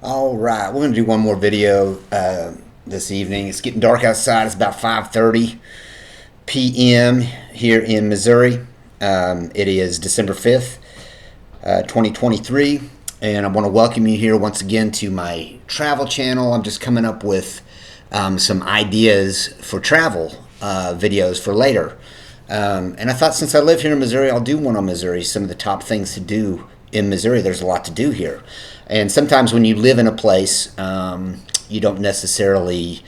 All right, we're going to do one more video this evening. It's getting dark outside. It's about 5:30 p.m. here in Missouri. It is December 5th, 2023, and I want to welcome you here once again to my travel channel. I'm just coming up with some ideas for travel videos for later. And I thought since I live here in Missouri, I'll do one on Missouri, some of the top things to do in Missouri. There's a lot to do here. And sometimes when you live in a place, you don't necessarily,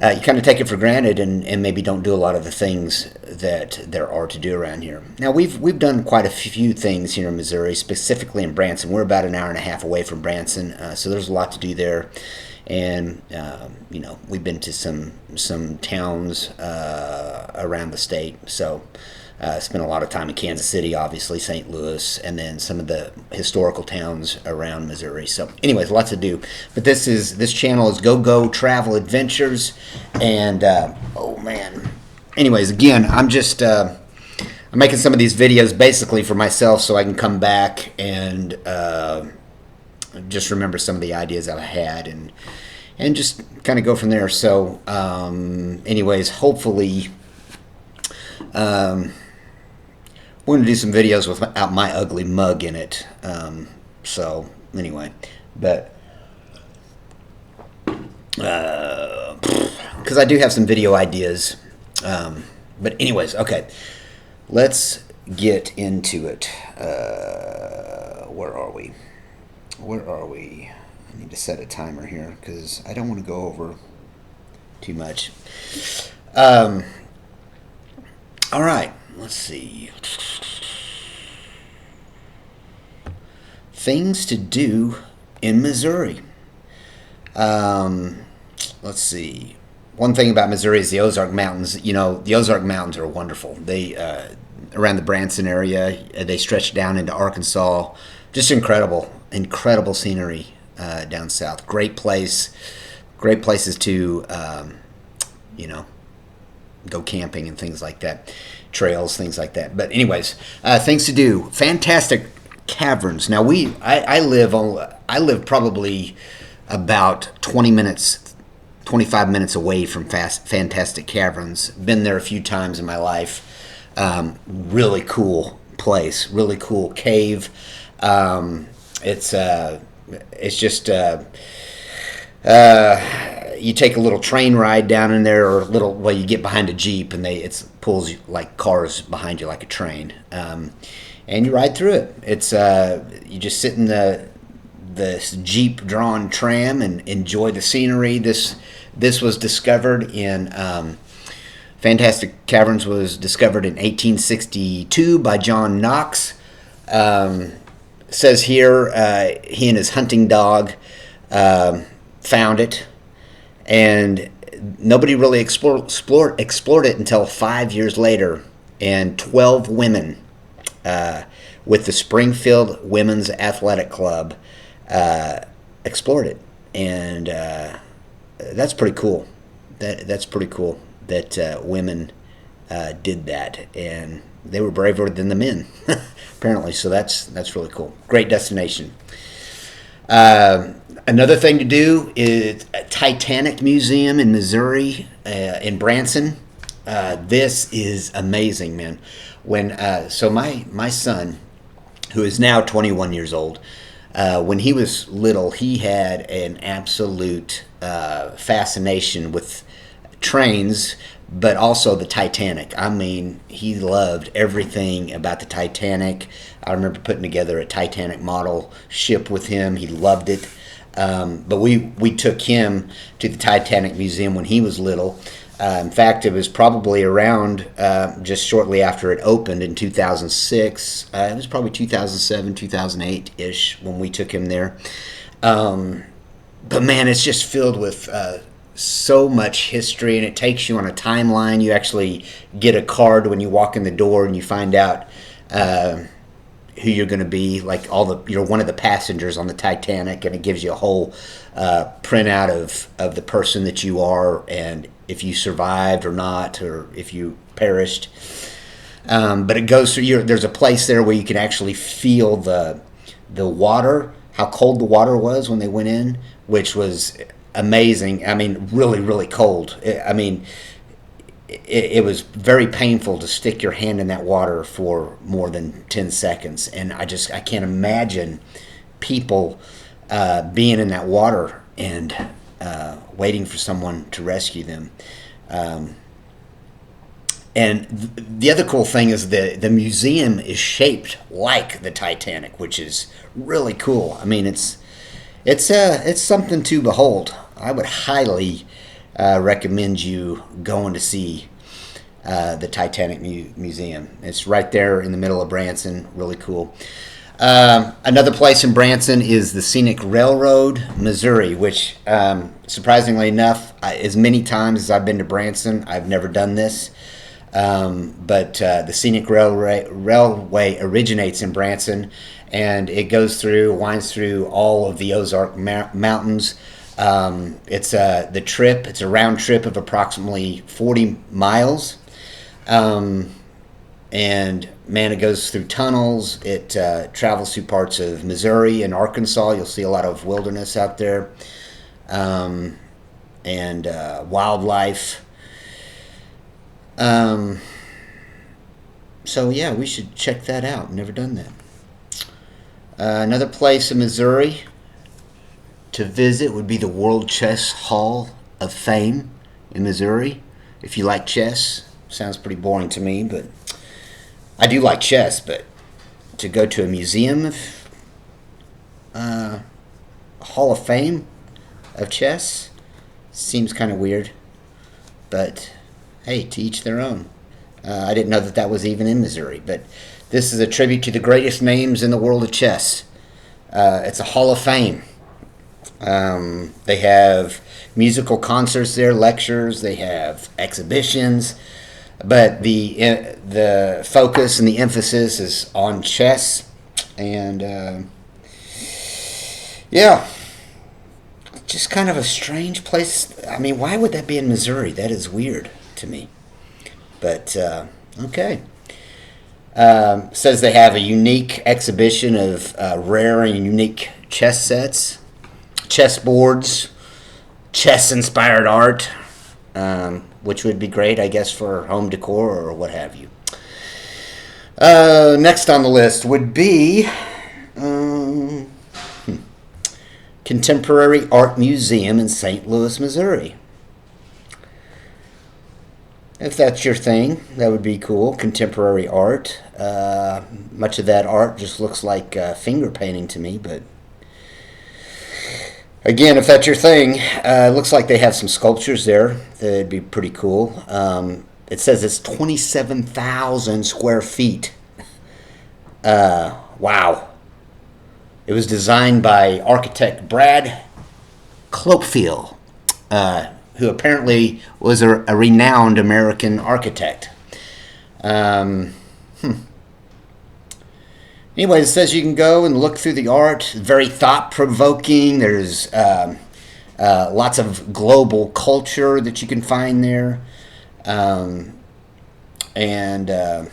you kind of take it for granted and maybe don't do a lot of the things that there are to do around here. Now, we've done quite a few things here in Missouri, specifically in Branson. We're about an hour and a half away from Branson, so there's a lot to do there. And we've been to some towns around the state. So spent a lot of time in Kansas City, obviously St. Louis, and then some of the historical towns around Missouri. So, anyways, lots to do. But this channel is Go Travel Adventures, and oh man. Anyways, again, I'm making some of these videos basically for myself, so I can come back and just remember some of the ideas I had and just kind of go from there. So anyways, hopefully we're going to do some videos without my ugly mug in it. So anyway, but because I do have some video ideas. But anyways, okay, let's get into it. Where are we? I need to set a timer here because I don't want to go over too much. All right, let's see. Things to do in Missouri. Let's see. One thing about Missouri is the Ozark Mountains. You know, the Ozark Mountains are wonderful. They around the Branson area, they stretch down into Arkansas. Just incredible scenery down south. Great places to go camping and things like that, trails, things like that. But anyways, things to do. Fantastic caverns. Now I live probably about 25 minutes away from Fantastic Caverns. Been there a few times in my life. Really cool place. Really cool cave. It's just you take a little train ride down in there, or you get behind a Jeep and it pulls you like cars behind you like a train, and you ride through it. It's you just sit in this Jeep drawn tram and enjoy the scenery. This was discovered in Fantastic Caverns was discovered in 1862 by John Knox. Says here he and his hunting dog found it, and nobody really explored it until 5 years later, and 12 women with the Springfield Women's Athletic Club explored it, and that's pretty cool. That's pretty cool that women did that, and they were braver than the men, apparently. So that's really cool. Great destination. Another thing to do is a Titanic Museum in Missouri, in Branson. This is amazing, man. So my son, who is now 21 years old, when he was little, he had an absolute fascination with trains, but also the Titanic. I mean, he loved everything about the Titanic. I remember putting together a Titanic model ship with him. He loved it. But we took him to the Titanic Museum when he was little. In fact, it was probably around just shortly after it opened in 2006. It was probably 2007, 2008-ish when we took him there. But man, it's just filled with so much history, and it takes you on a timeline. You actually get a card when you walk in the door, and you find out who you're going to be. Like you're one of the passengers on the Titanic, and it gives you a whole printout of the person that you are, and if you survived or not, or if you perished. But it goes through. There's a place there where you can actually feel the water, how cold the water was when they went in, which was amazing. I mean, really, really cold. It was very painful to stick your hand in that water for more than 10 seconds. And I can't imagine people being in that water and waiting for someone to rescue them. And the other cool thing is the museum is shaped like the Titanic, which is really cool. I mean, it's something to behold. I would highly recommend you going to see the Titanic Museum. It's right there in the middle of Branson. Really cool. Another place in Branson is the Scenic Railroad, Missouri, which, surprisingly enough, as many times as I've been to Branson, I've never done this. But the Scenic Railway originates in Branson, and it winds through all of the Ozark Mountains. It's a round trip of approximately 40 miles. And man, it goes through tunnels. It travels through parts of Missouri and Arkansas. You'll see a lot of wilderness out there, and wildlife. So yeah, we should check that out. Never done that. Another place in Missouri to visit would be the World Chess Hall of Fame in Missouri. If you like chess, sounds pretty boring to me, but I do like chess. But to go to a museum of Hall of Fame of chess seems kind of weird, but hey, to each their own. I didn't know that was even in Missouri, but this is a tribute to the greatest names in the world of chess. It's a Hall of Fame. They have musical concerts there, lectures, they have exhibitions, but the focus and the emphasis is on chess. And yeah, just kind of a strange place. I mean, why would that be in Missouri? That is weird to me. But okay. Says they have a unique exhibition of rare and unique chess sets, chess boards, chess-inspired art, which would be great, I guess, for home decor or what have you. Next on the list would be Contemporary Art Museum in St. Louis, Missouri. If that's your thing, that would be cool. Contemporary art. Much of that art just looks like finger painting to me, but again, if that's your thing, it looks like they have some sculptures there. That'd be pretty cool. It says it's 27,000 square feet. Wow. It was designed by architect Brad Cloakfield, who apparently was a renowned American architect. Anyway, it says you can go and look through the art. Very thought-provoking. There's lots of global culture that you can find there. And it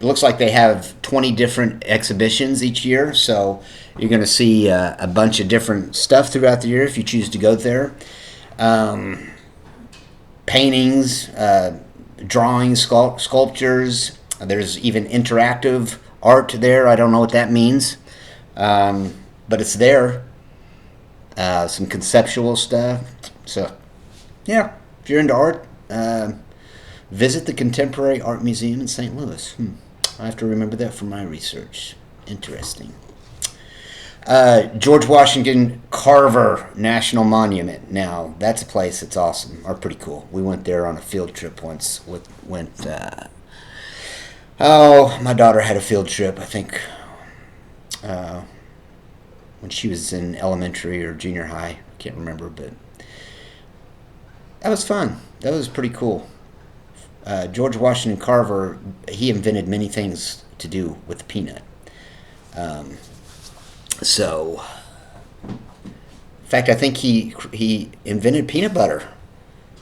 looks like they have 20 different exhibitions each year, so you're going to see a bunch of different stuff throughout the year if you choose to go there. Paintings, drawings, sculptures. There's even interactive art there. I don't know what that means, but it's there. Some conceptual stuff. So, yeah, if you're into art, visit the Contemporary Art Museum in St. Louis. I have to remember that for my research. Interesting. George Washington Carver National Monument. Now, that's a place that's awesome, or pretty cool. We went there on a field trip once. My daughter had a field trip, I think, when she was in elementary or junior high. I can't remember, but that was fun. That was pretty cool. George Washington Carver, he invented many things to do with the peanut. So, in fact, I think he invented peanut butter,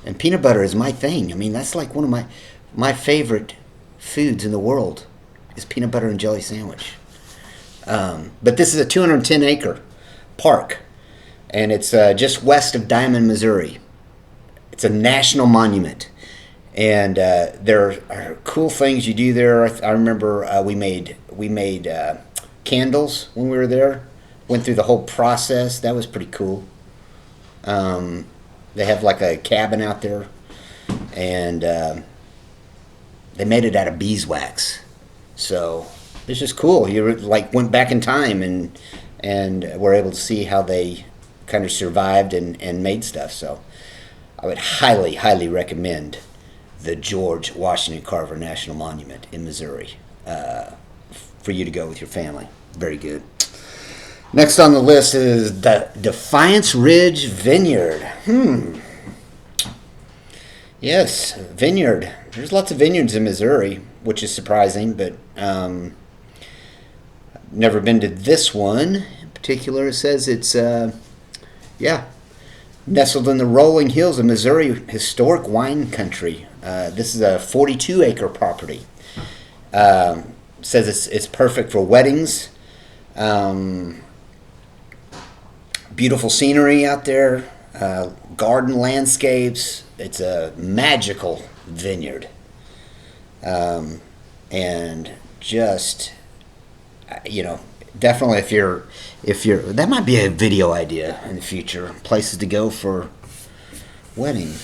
and peanut butter is my thing. I mean, that's like one of my favorite foods in the world is peanut butter and jelly sandwich. But this is a 210-acre park, and it's just west of Diamond, Missouri. It's a national monument, and there are cool things you do there. I remember we made candles when we were there. Went through the whole process. That was pretty cool. They have like a cabin out there, and they made it out of beeswax. So it's just cool. You like went back in time and were able to see how they kind of survived and made stuff. So I would highly, highly recommend the George Washington Carver National Monument in Missouri for you to go with your family. Very good. Next on the list is the Defiance Ridge Vineyard. Yes, Vineyard. There's lots of vineyards in Missouri, which is surprising, but never been to this one in particular. It says it's, nestled in the rolling hills of Missouri historic wine country. This is a 42-acre property. Says it's perfect for weddings. Beautiful scenery out there, garden landscapes. It's a magical vineyard, and just definitely if you're that might be a video idea in the future. Places to go for wedding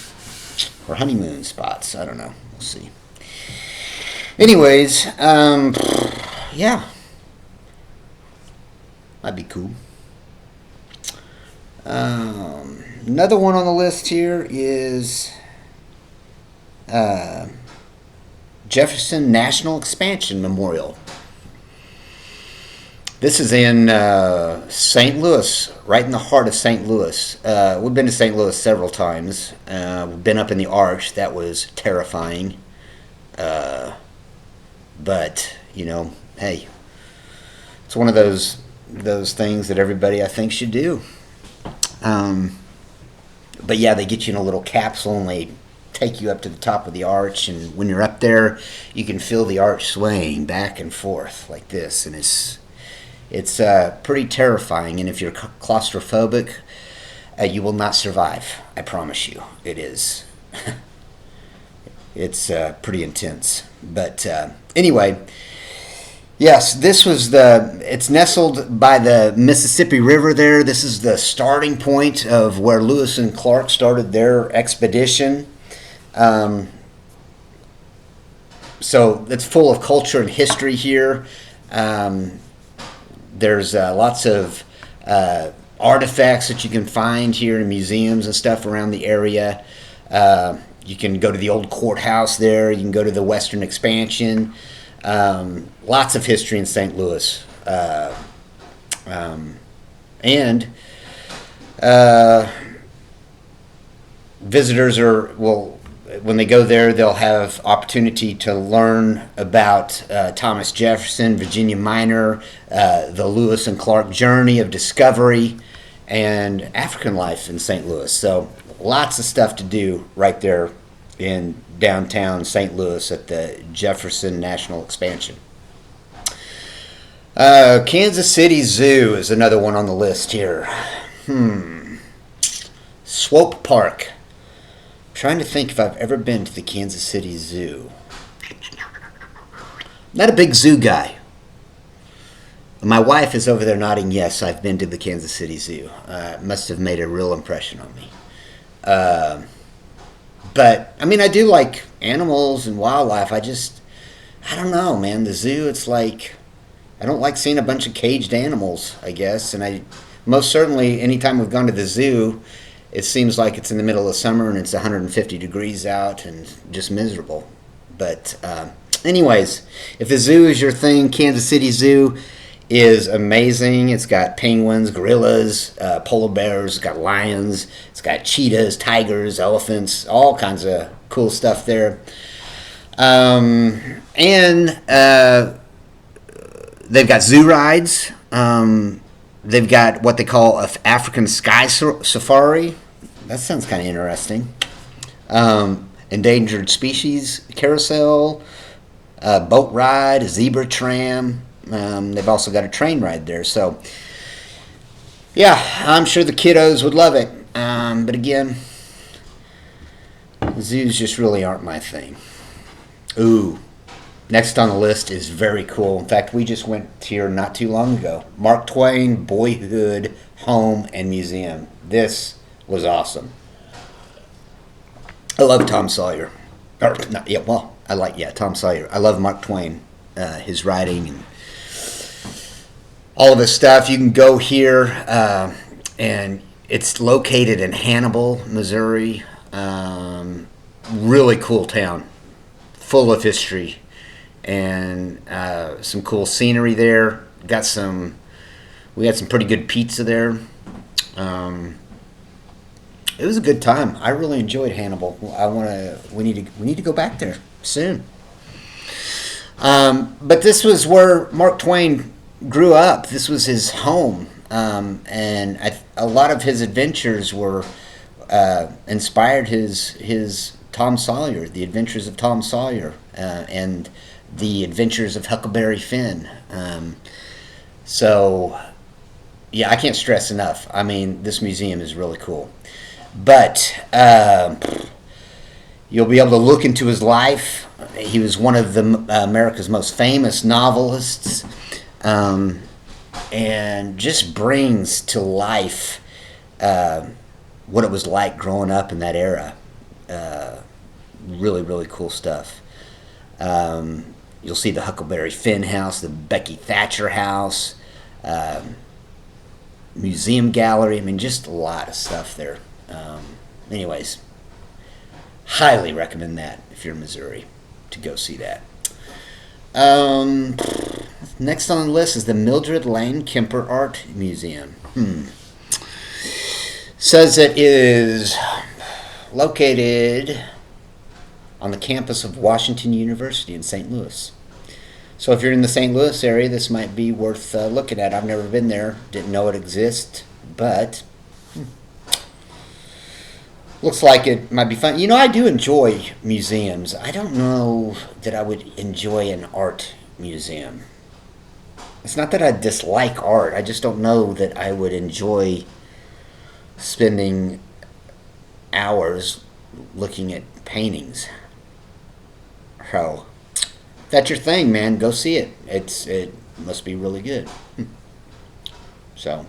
or honeymoon spots. I don't know. We'll see. Anyways, yeah, that'd be cool. Another one on the list here is Jefferson National Expansion Memorial. This is in St. Louis, right in the heart of St. Louis. We've been to St. Louis several times. We've been up in the Arch. That was terrifying. But, hey, it's one of those things that everybody, I think, should do. But yeah, they get you in a little capsule and they take you up to the top of the arch, and when you're up there you can feel the arch swaying back and forth like this, and it's pretty terrifying, and if you're claustrophobic, you will not survive. I promise you. It is it's pretty intense, but anyway, yes, it's nestled by the Mississippi River there. This is the starting point of where Lewis and Clark started their expedition. So it's full of culture and history here. There's lots of artifacts that you can find here in museums and stuff around the area. You can go to the old courthouse there. You can go to the Western Expansion. Lots of history in St. Louis, and visitors when they go there, they'll have opportunity to learn about Thomas Jefferson, Virginia Minor, the Lewis and Clark journey of discovery, and African life in St. Louis. So lots of stuff to do right there in downtown St. Louis at the Jefferson National Expansion. Kansas City Zoo is another one on the list here. Swope Park. I'm trying to think if I've ever been to the Kansas City Zoo. Not a big zoo guy. My wife is over there nodding yes, I've been to the Kansas City Zoo. Must have made a real impression on me. But, I do like animals and wildlife. I don't know, man. The zoo, it's like, I don't like seeing a bunch of caged animals, I guess. And most certainly, anytime we've gone to the zoo, it seems like it's in the middle of summer and it's 150 degrees out and just miserable. But anyways, if the zoo is your thing, Kansas City Zoo is amazing. It's got penguins, gorillas, polar bears, it's got lions, it's got cheetahs, tigers, elephants, all kinds of cool stuff there. And they've got zoo rides. They've got what they call an African sky safari. That sounds kind of interesting. Endangered species carousel, boat ride, a zebra tram. They've also got a train ride there. So Yeah, I'm sure the kiddos would love it. But again, zoos just really aren't my thing. Ooh, next on the list is very cool. In fact, we just went here not too long ago. Mark Twain, Boyhood, Home, and Museum. This was awesome. I love Tom Sawyer. Or, not, yeah, well, Tom Sawyer. I love Mark Twain, his writing and all of his stuff. You can go here, and it's located in Hannibal, Missouri. Really cool town, full of history, and some cool scenery there. We had some pretty good pizza there. It was a good time. I really enjoyed Hannibal. We need to go back there soon. But this was where Mark Twain grew up. This was his home, and a lot of his adventures were inspired his Tom Sawyer, the Adventures of Tom Sawyer, and the Adventures of Huckleberry Finn. So, yeah, I can't stress enough. I mean, this museum is really cool. But you'll be able to look into his life. He was one of America's most famous novelists, and just brings to life what it was like growing up in that era. Really, really cool stuff. You'll see the Huckleberry Finn house, the Becky Thatcher house, museum gallery. I mean, just a lot of stuff there. Anyways, highly recommend that if you're in Missouri to go see that. Next on the list is the Mildred Lane Kemper Art Museum. Says it is located on the campus of Washington University in St. Louis. So if you're in the St. Louis area, this might be worth looking at. I've never been there, didn't know it exists, but looks like it might be fun. You know, I do enjoy museums. I don't know that I would enjoy an art museum. It's not that I dislike art. I just don't know that I would enjoy spending hours looking at paintings. So, if that's your thing, man, go see it. It must be really good. So,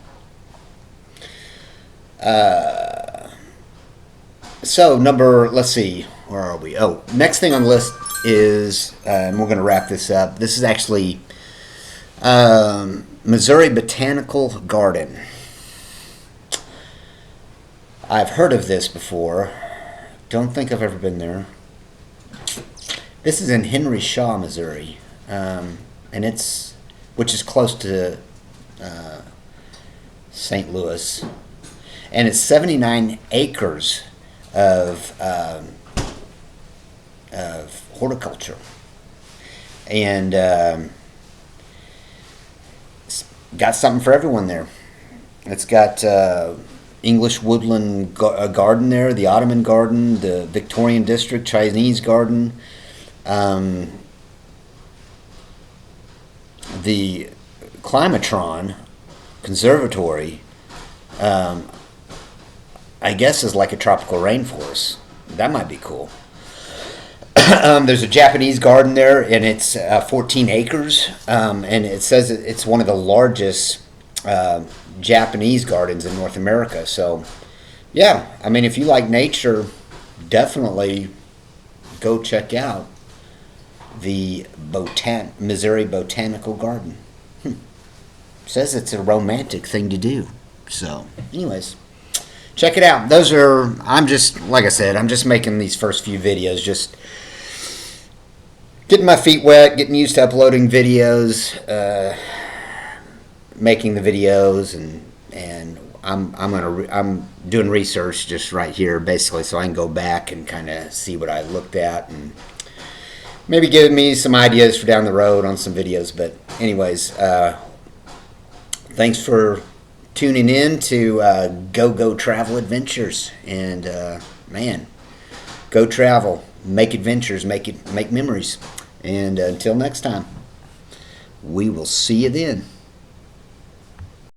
let's see, where are we? Oh, next thing on the list is, and we're going to wrap this up. This is actually Missouri Botanical Garden. I've heard of this before. Don't think I've ever been there. This is in Henry Shaw, Missouri, and which is close to St. Louis, and it's 79 acres of horticulture, and it's got something for everyone there. It's got English woodland garden there, the Ottoman garden, the Victorian district, Chinese garden, the Climatron Conservatory, I guess is like a tropical rainforest. That might be cool. There's a Japanese garden there, and it's 14 acres, and it says it's one of the largest Japanese gardens in North America. So, yeah, I mean, if you like nature, definitely go check out the Missouri Botanical Garden. Says it's a romantic thing to do. So, anyways, check it out. I'm just making these first few videos, just getting my feet wet, getting used to uploading videos, making the videos, and I'm doing research just right here, basically, so I can go back and kind of see what I looked at and maybe give me some ideas for down the road on some videos. But anyways, thanks for tuning in to Go Travel Adventures, and man, go travel, make adventures, make memories, and until next time, we will see you then.